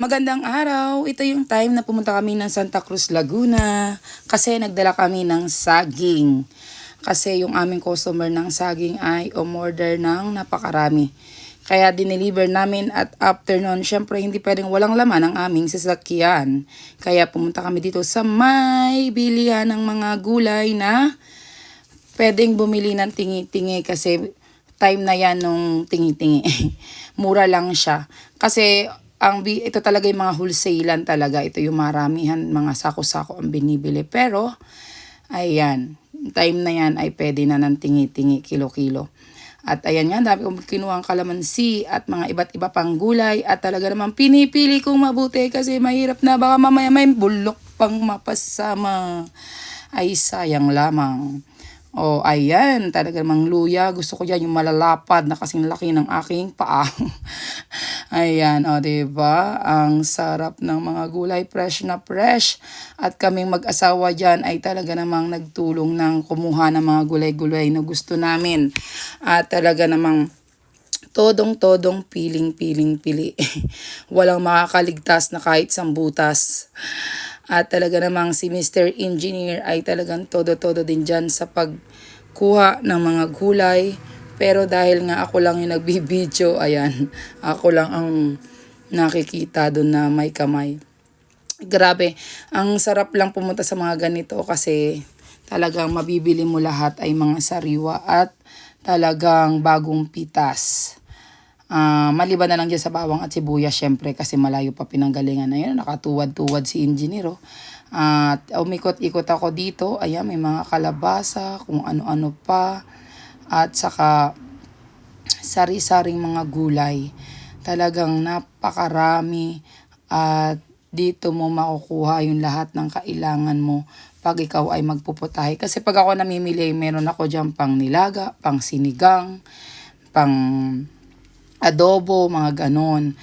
Magandang araw! Ito yung time na pumunta kami ng Santa Cruz, Laguna kasi nagdala kami ng saging. Kasi yung aming customer ng saging ay umorder ng napakarami. Kaya dineliver namin at after nun, syempre hindi pwedeng walang laman ang aming sasakyan. Kaya pumunta kami dito sa may bilihan ng mga gulay na pwedeng bumili ng tingi-tingi kasi time na yan nung tingi-tingi. Mura lang siya. Kasi ito talaga yung mga wholesalan talaga. Ito yung maramihan, mga sako-sako ang binibili. Pero, ayan, time na yan ay pwede na ng tingi-tingi, kilo-kilo. At ayan nga, dami kong kinuha ang kalamansi at mga iba't iba pang gulay. At talaga naman pinipili kong mabuti kasi mahirap na baka mamaya may bulok pang mapasama. Ay sayang lamang. Oh, ayan, talaga namang luya. Gusto ko dyan yung malalapad na kasing laki ng aking paa. Ayan, o, diba? Ang sarap ng mga gulay, fresh na fresh. At kaming mag-asawa dyan ay talaga namang nagtulong ng kumuha ng mga gulay-gulay na gusto namin. At talaga namang todong-todong piling-piling-pili. Walang makakaligtas na kahit sambutas. At talaga namang si Mr. Engineer ay talagang todo-todo din dyan sa pagkuha ng mga gulay. Pero dahil nga ako lang yung nagbibideo, ayan, ako lang ang nakikita doon na may kamay. Grabe, ang sarap lang pumunta sa mga ganito kasi talagang mabibili mo lahat ay mga sariwa at talagang bagong pitas. Maliban na lang dyan sa bawang at sibuyas syempre kasi malayo pa pinanggalingan. Ayun, nakatuwad-tuwad si engineer. At umikot-ikot ako dito. Ayan, may mga kalabasa, kung ano-ano pa. At saka sari-saring mga gulay. Talagang napakarami. At dito mo makukuha yung lahat ng kailangan mo pag ikaw ay magpuputahe. Kasi pag ako namimili, meron ako dyan pang nilaga, pang sinigang, pang adobo, mga ganon.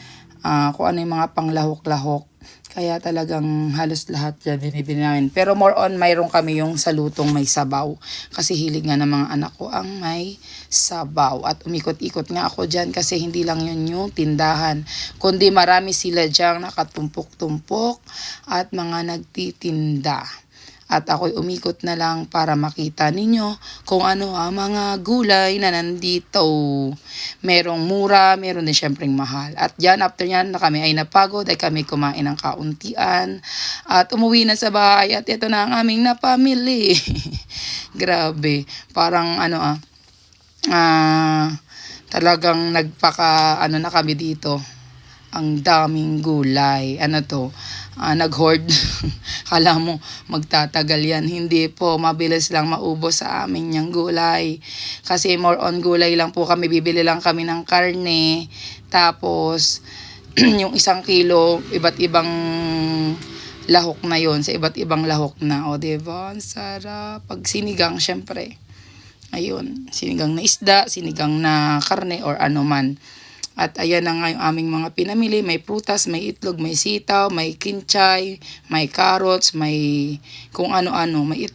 Kung ano yung mga panglahok-lahok. Kaya talagang halos lahat dyan binibili namin. Pero more on, mayroon kami yung sa lutong may sabaw. Kasi hilig nga ng mga anak ko ang may sabaw. At umikot-ikot nga ako dyan kasi hindi lang yun yung tindahan. Kundi marami sila dyan nakatumpok-tumpok at mga nagtitinda. At ako'y umikot na lang para makita ninyo kung ano ang mga gulay na nandito. Merong mura, meron din syempreng mahal. At dyan, after nyan na kami ay napagod, ay kami kumain ng kauntian. At umuwi na sa bahay at ito na ang aming napamili. Grabe, parang talagang na kami dito. Ang daming gulay. Nag-hoard. Kala mo magtatagal yan. Hindi po, mabilis lang maubos sa amin yung gulay. Kasi more on gulay lang po kami. Bibili lang kami ng karne. Tapos, yung 1 kilo, iba't ibang lahok na yon sa iba't ibang lahok na. O, diba? Ang sarap. Pag sinigang, syempre. Ayun, sinigang na isda, sinigang na karne, or ano man. At ayan na nga yung aming mga pinamili. May prutas, may itlog, may sitaw, may kinchay, may carrots, may kung ano-ano. May